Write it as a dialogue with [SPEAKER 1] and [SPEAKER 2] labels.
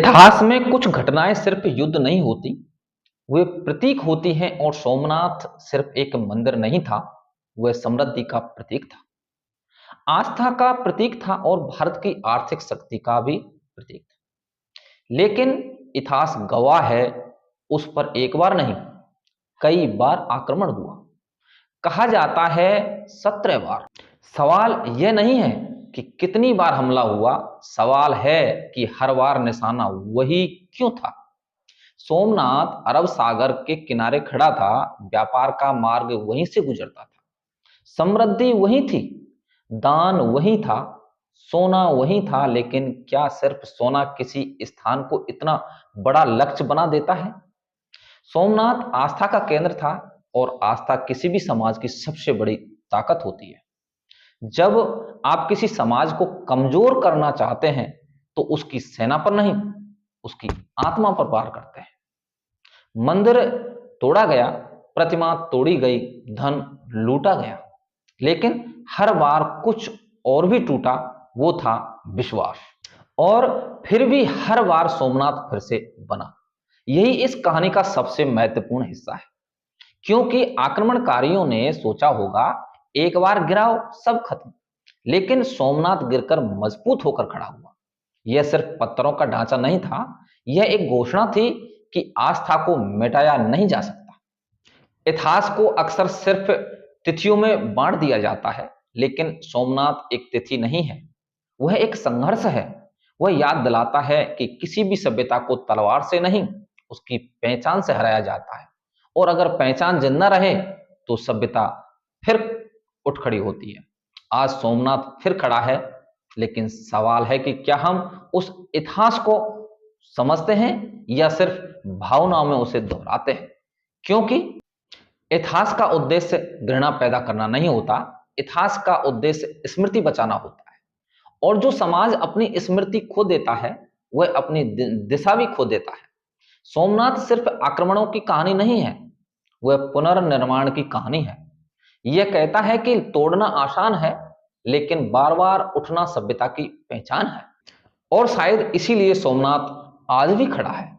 [SPEAKER 1] इतिहास में कुछ घटनाएं सिर्फ युद्ध नहीं होती, वे प्रतीक होती हैं। और सोमनाथ सिर्फ एक मंदिर नहीं था, वह समृद्धि का प्रतीक था, आस्था का प्रतीक था और भारत की आर्थिक शक्ति का भी प्रतीक था। लेकिन इतिहास गवाह है, उस पर एक बार नहीं, कई बार आक्रमण हुआ। कहा जाता है 17 बार। सवाल यह नहीं है कि कितनी बार हमला हुआ, सवाल है कि हर बार निशाना वही क्यों था। सोमनाथ अरब सागर के किनारे खड़ा था, व्यापार का मार्ग वहीं से गुजरता था, समृद्धि वहीं थी, दान वहीं था, सोना वहीं था। लेकिन क्या सिर्फ सोना किसी स्थान को इतना बड़ा लक्ष्य बना देता है? सोमनाथ आस्था का केंद्र था, और आस्था किसी भी समाज की सबसे बड़ी ताकत होती है। जब आप किसी समाज को कमजोर करना चाहते हैं तो उसकी सेना पर नहीं, उसकी आत्मा पर वार करते हैं। मंदिर तोड़ा गया, प्रतिमा तोड़ी गई, धन लूटा गया, लेकिन हर बार कुछ और भी टूटा, वो था विश्वास। और फिर भी हर बार सोमनाथ फिर से बना। यही इस कहानी का सबसे महत्वपूर्ण हिस्सा है, क्योंकि आक्रमणकारियों ने सोचा होगा एक बार गिराओ सब खत्म, लेकिन सोमनाथ गिरकर मजबूत होकर खड़ा हुआ। यह सिर्फ पत्थरों का ढांचा नहीं था, यह एक घोषणा थी कि आस्था को मिटाया नहीं जा सकता। इतिहास को अक्सर सिर्फ तिथियों में बांट दिया जाता है, लेकिन सोमनाथ एक तिथि नहीं है, वह एक संघर्ष है। वह याद दिलाता है कि किसी भी सभ्यता को तलवार से नहीं, उसकी पहचान से हराया जाता है। और अगर पहचान जिंदा रहे तो सभ्यता फिर उठ खड़ी होती है। आज सोमनाथ फिर खड़ा है, लेकिन सवाल है कि क्या हम उस इतिहास को समझते हैं या सिर्फ भावनाओं में उसे दोहराते हैं? क्योंकि इतिहास का उद्देश्य घृणा पैदा करना नहीं होता, इतिहास का उद्देश्य स्मृति बचाना होता है। और जो समाज अपनी स्मृति खो देता है, वह अपनी दिशा भी खो देता है। सोमनाथ सिर्फ आक्रमणों की कहानी नहीं है, वह पुनर्निर्माण की कहानी है। यह कहता है कि तोड़ना आसान है, लेकिन बार बार उठना सभ्यता की पहचान है। और शायद इसीलिए सोमनाथ आज भी खड़ा है।